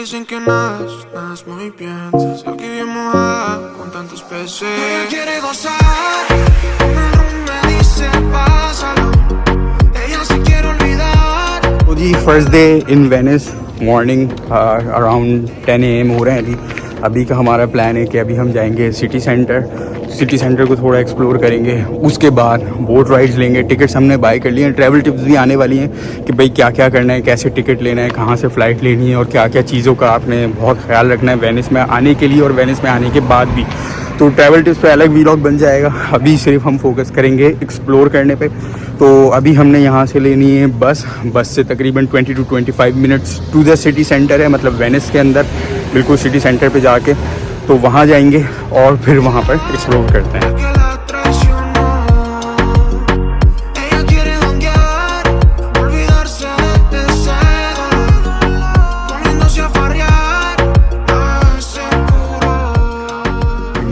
dicen que nada es muy bien. Yo que bien mojada con tantos peces. Ella quiere gozar, con un rum me dice pásalo. Ella se quiere olvidar. तो जी first day in Venice morning around 10 AM हो रहे हैं अभी का हमारा plan है कि अभी हम जाएंगे सिटी सेंटर को थोड़ा एक्सप्लोर करेंगे। उसके बाद बोट राइड्स लेंगे। टिकट्स हमने बाय कर लिए हैं। ट्रैवल टिप्स भी आने वाली हैं कि भाई क्या क्या करना है, कैसे टिकट लेना है, कहाँ से फ़्लाइट लेनी है और क्या क्या चीज़ों का आपने बहुत ख्याल रखना है वेनिस में आने के लिए और वेनिस में आने के बाद भी। तो ट्रैवल टिप्स पे अलग वीलॉग बन जाएगा। अभी सिर्फ हम फोकस करेंगे एक्सप्लोर करने पे। तो अभी हमने यहाँ से लेनी है बस से तकरीबन 20 to 25 minutes to the city centre है, मतलब वेनिस के अंदर बिल्कुल सिटी सेंटर पे जाके तो वहाँ जाएंगे और फिर वहाँ पर एक्सप्लोर करते हैं।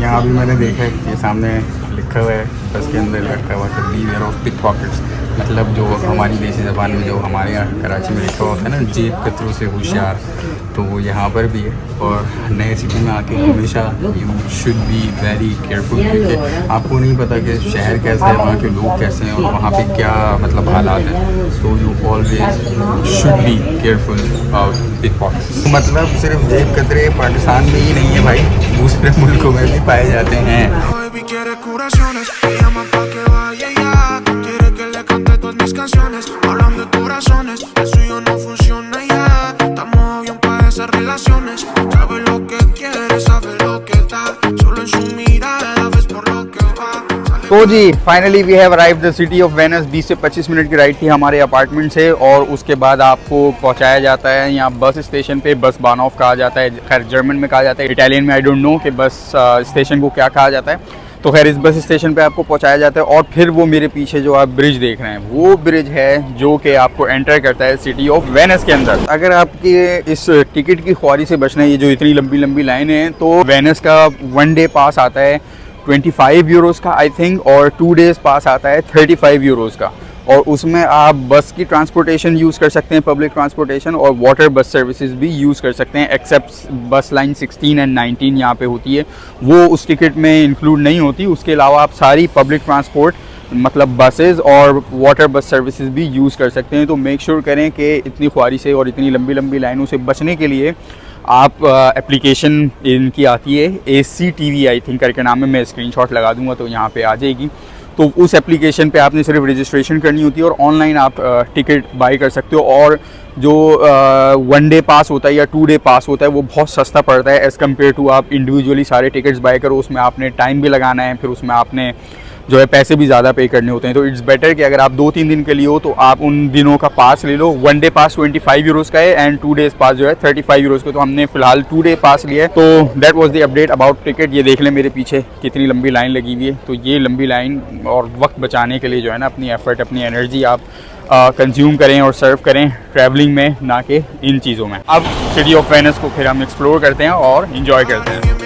यहाँ भी मैंने देखा है कि सामने लिखा हुआ है बस के अंदर रखा हुआ है बीवेयर ऑफ पिक पॉकेट्स, मतलब जो हमारी देसी ज़बान में जो हमारे यहाँ कराची में लिखा होता है ना जेब कतरों से होशियार, तो वो यहाँ पर भी है। और नए सिटी में आके हमेशा you should be very careful, क्योंकि आपको नहीं पता कि शहर कैसा है, वहाँ के लोग कैसे हैं और वहाँ पे क्या मतलब हालात हैं। तो you always should be careful about pick pockets. मतलब सिर्फ जेब कतरे पाकिस्तान में ही नहीं है भाई, दूसरे मुल्कों में भी पाए जाते हैं। तो जी finally we have arrived the city of Venice. 20 से 25 मिनट की राइड थी हमारे अपार्टमेंट से और उसके बाद आपको पहुंचाया जाता है यहाँ बस स्टेशन पे। बस बानॉफ कहा जाता है, खैर जर्मन में कहा जाता है, इटालियन में आई डोंट नो कि बस स्टेशन को क्या कहा जाता है। तो खैर इस बस स्टेशन पे आपको पहुंचाया जाता है और फिर वो मेरे पीछे जो आप ब्रिज देख रहे हैं वो ब्रिज है जो कि आपको एंटर करता है सिटी ऑफ वेनिस के अंदर। अगर आपके इस टिकट की ख्वारी से बचना है, ये जो इतनी लंबी लंबी लाइनें हैं, तो वेनिस का 1 डे पास आता है 25 यूरोज़ का आई थिंक, और 2 डेज़ पास आता है 35 यूरोज़ का। और उसमें आप बस की ट्रांसपोर्टेशन यूज़ कर सकते हैं, पब्लिक ट्रांसपोर्टेशन, और वाटर बस सर्विसेज भी यूज़ कर सकते हैं, एक्सेप्ट बस लाइन 16 एंड 19 यहाँ पे होती है, वो उस टिकट में इंक्लूड नहीं होती। उसके अलावा आप सारी पब्लिक ट्रांसपोर्ट मतलब बसेस और वाटर बस सर्विसेज भी यूज़ कर सकते हैं। तो मेक श्योर करें कि इतनी ख्वारी से और इतनी लंबी लंबी लाइनों से बचने के लिए आप एप्लीकेशन इनकी आती है ACTV आई थिंक करके नाम है, मैं स्क्रीनशॉट लगा दूंगा तो यहाँ पे आ जाएगी। तो उस एप्लीकेशन पे आपने सिर्फ रजिस्ट्रेशन करनी होती है और ऑनलाइन आप टिकट बाई कर सकते हो। और जो 1 डे पास होता है या 2 डे पास होता है वो बहुत सस्ता पड़ता है एज़ कम्पेयर टू आप इंडिविजुअली सारे टिकट्स बाई करो। उसमें आपने टाइम भी लगाना है, फिर उसमें आपने जो है पैसे भी ज़्यादा पे करने होते हैं। तो इट्स बेटर कि अगर आप 2-3 दिन के लिए हो तो आप उन दिनों का पास ले लो। 1 डे पास 25 यूरोज़ का है एंड 2 डेज़ पास जो है 35 यूरोज़ का। तो हमने फ़िलहाल 2 डे पास लिया है। तो that was the update about ticket. ये देख लें मेरे पीछे कितनी लंबी लाइन लगी हुई है। तो ये लंबी लाइन और वक्त बचाने के लिए जो है ना अपनी एफ़र्ट, अपनी एनर्जी आप कंज्यूम करें और सर्व करें ट्रैवलिंग में, ना कि इन चीज़ों में। अब सिटी ऑफ वेनिस को फिर हम एक्सप्लोर करते हैं और इन्जॉय करते हैं।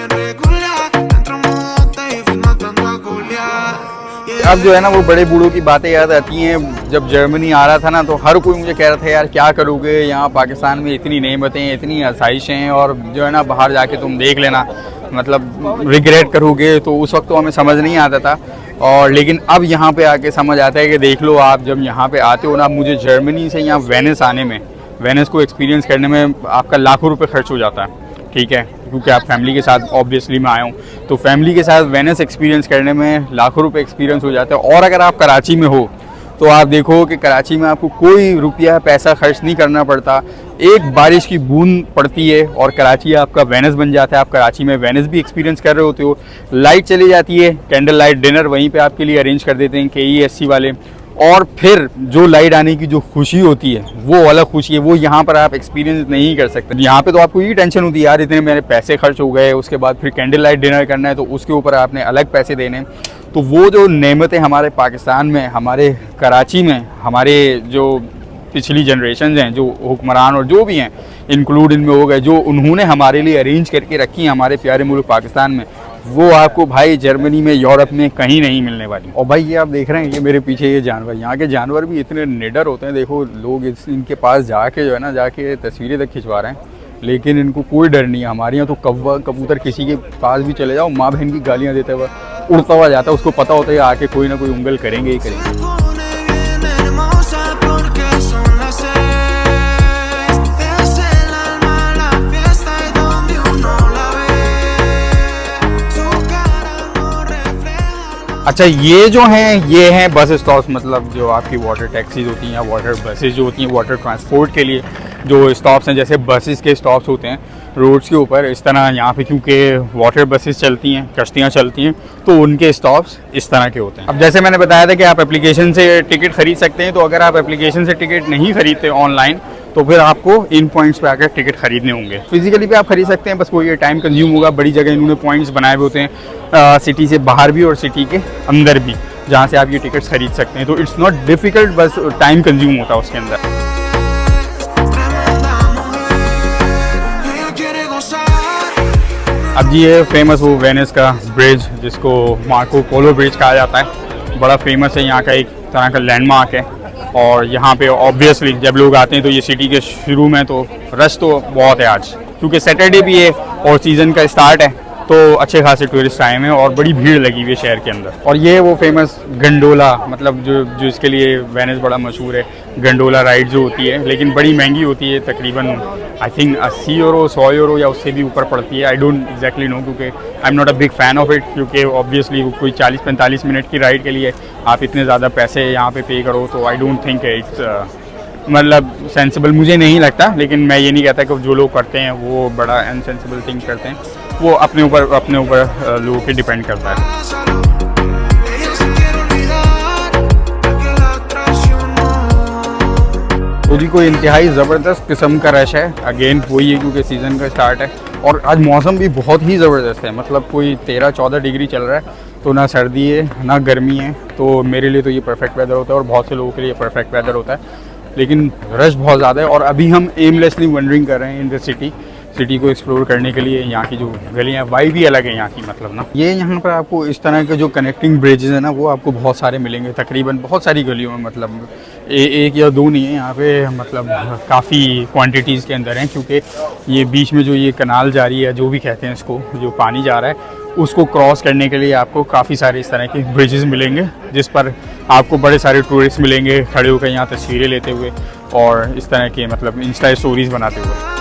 अब जो है ना वो बड़े बूढ़ों की बातें याद आती हैं। जब जर्मनी आ रहा था ना तो हर कोई मुझे कह रहा था यार क्या करोगे, यहाँ पाकिस्तान में इतनी नेमतें, इतनी आसाइशें हैं और जो है ना बाहर जाके तुम देख लेना, मतलब रिग्रेट करोगे। तो उस वक्त तो हमें समझ नहीं आता था, और लेकिन अब यहाँ पे आके समझ आता है कि देख लो आप जब यहाँ पे आते हो ना, मुझे जर्मनी से यहाँ वेनिस आने में, वेनिस को एक्सपीरियंस करने में आपका लाखों रुपये खर्च हो जाता है, ठीक है, क्योंकि आप फैमिली के साथ ऑब्वियसली मैं आया हूँ। तो फैमिली के साथ वेनिस एक्सपीरियंस करने में लाखों रुपए एक्सपीरियंस हो जाता है। और अगर आप कराची में हो तो आप देखो कि कराची में आपको कोई रुपया पैसा खर्च नहीं करना पड़ता। एक बारिश की बूंद पड़ती है और कराची आपका वेनिस बन जाता है। आप कराची में वेनिस भी एक्सपीरियंस कर रहे होते हो। लाइट चली जाती है, कैंडल लाइट डिनर वहीं पे आपके लिए अरेंज कर देते हैं KESC वाले। और फिर जो लाइट आने की जो खुशी होती है वो अलग खुशी है, वो यहाँ पर आप एक्सपीरियंस नहीं कर सकते। यहाँ पे तो आपको ये टेंशन होती है यार इतने मेरे पैसे खर्च हो गए, उसके बाद फिर कैंडल लाइट डिनर करना है तो उसके ऊपर आपने अलग पैसे देने। तो वो जो नेमतें हमारे पाकिस्तान में, हमारे कराची में, हमारे जो पिछली जनरेशन हैं, जो हुक्मरान और जो भी हैं इंक्लूड इनमें हो गए, जो उन्होंने हमारे लिए अरेंज करके रखी हैं हमारे प्यारे मुल्क पाकिस्तान में, वो आपको भाई जर्मनी में, यूरोप में कहीं नहीं मिलने वाली। और भाई ये आप देख रहे हैं ये मेरे पीछे ये जानवर, यहाँ के जानवर भी इतने निडर होते हैं। देखो लोग इनके पास जाके जो है ना जाके तस्वीरें तक खिंचवा रहे हैं, लेकिन इनको कोई डर नहीं है। हमारे यहाँ तो कौवा कबूतर किसी के पास भी चले जाओ, माँ बहन की गालियाँ देते हुए उड़ता हुआ जाता है, उसको पता होता है आके कोई ना कोई उंगल करेंगे ही करेंगे। अच्छा, ये जो हैं ये हैं बस स्टॉप्स, मतलब जो आपकी वाटर टैक्सीज होती हैं या वाटर बसेज जो होती हैं वाटर ट्रांसपोर्ट के लिए जो स्टॉप्स हैं, जैसे बसेस के स्टॉप्स होते हैं रोड्स के ऊपर, इस तरह यहाँ पे क्योंकि वाटर बसेस चलती हैं, कश्तियाँ चलती हैं, तो उनके स्टॉप्स इस तरह के होते हैं। अब जैसे मैंने बताया था कि आप एप्लीकेशन से टिकट खरीद सकते हैं, तो अगर आप एप्लीकेशन से टिकट नहीं खरीदते ऑनलाइन तो फिर आपको इन पॉइंट्स पे आकर टिकट खरीदने होंगे। फिजिकली भी आप खरीद सकते हैं, बस वो ये टाइम कंज्यूम होगा। बड़ी जगह इन्होंने पॉइंट्स बनाए हुए होते हैं सिटी से बाहर भी और सिटी के अंदर भी, जहाँ से आप ये टिकट्स खरीद सकते हैं। तो इट्स नॉट डिफ़िकल्ट, बस टाइम कंज्यूम होता है उसके अंदर। अब जी ये फेमस वो वेनिस का ब्रिज जिसको मार्को पोलो ब्रिज कहा जाता है, बड़ा फेमस है, यहाँ का एक तरह का लैंडमार्क है। और यहाँ पे ऑब्वियसली जब लोग आते हैं तो ये सिटी के शुरू में तो रश तो बहुत है आज, क्योंकि सैटरडे भी है और सीज़न का स्टार्ट है, तो अच्छे खासे टूरिस्ट आए हैं और बड़ी भीड़ लगी हुई है शहर के अंदर। और ये वो फेमस गंडोला, मतलब जो इसके लिए वेनिस बड़ा मशहूर है, गंडोला राइड जो होती है, लेकिन बड़ी महंगी होती है, तकरीबन आई थिंक 80 यूरो 100 यूरो या उससे भी ऊपर पड़ती है। आई डोंट एग्जैक्टली नो, क्योंकि I am not a big fan of it, क्योंकि ऑब्वियसली कोई 40-45 मिनट की राइड के लिए आप इतने ज़्यादा पैसे यहाँ पे करो, तो आई डोंट थिंक इट्स मतलब सेंसिबल, मुझे नहीं लगता। लेकिन मैं ये नहीं कहता कि जो लोग करते हैं वो बड़ा अनसेंसिबल थिंग करते हैं, वो अपने ऊपर लोगों पे डिपेंड करता है। तो जी कोई इंतहाई ज़बरदस्त किस्म का रश है, अगेन वही है क्योंकि सीज़न का स्टार्ट है और आज मौसम भी बहुत ही ज़बरदस्त है, मतलब कोई 13-14 डिग्री चल रहा है, तो ना सर्दी है ना गर्मी है, तो मेरे लिए तो ये परफेक्ट वेदर होता है और बहुत से लोगों के लिए परफेक्ट वेदर होता है। लेकिन रश बहुत ज़्यादा है और अभी हम एमलेसली वंडरिंग कर रहे हैं इन द सिटी को एक्सप्लोर करने के लिए। यहाँ की जो गलियाँ वाइब ही अलग है यहाँ की, मतलब ना ये यहाँ पर आपको इस तरह के जो कनेक्टिंग ब्रिजेस हैं ना वो आपको बहुत सारे मिलेंगे, तकरीबन बहुत सारी गलियों में, मतलब एक या दो नहीं है यहाँ पे, मतलब काफ़ी क्वांटिटीज़ के अंदर हैं, क्योंकि ये बीच में जो ये कनाल जारी है, जो भी कहते हैं इसको, जो पानी जा रहा है उसको क्रॉस करने के लिए आपको काफ़ी सारे इस तरह के ब्रिजेस मिलेंगे, जिस पर आपको बड़े सारे टूरिस्ट मिलेंगे खड़े होकर यहाँ तस्वीरें लेते हुए और इस तरह के मतलब इंस्टा स्टोरीज़ बनाते हुए।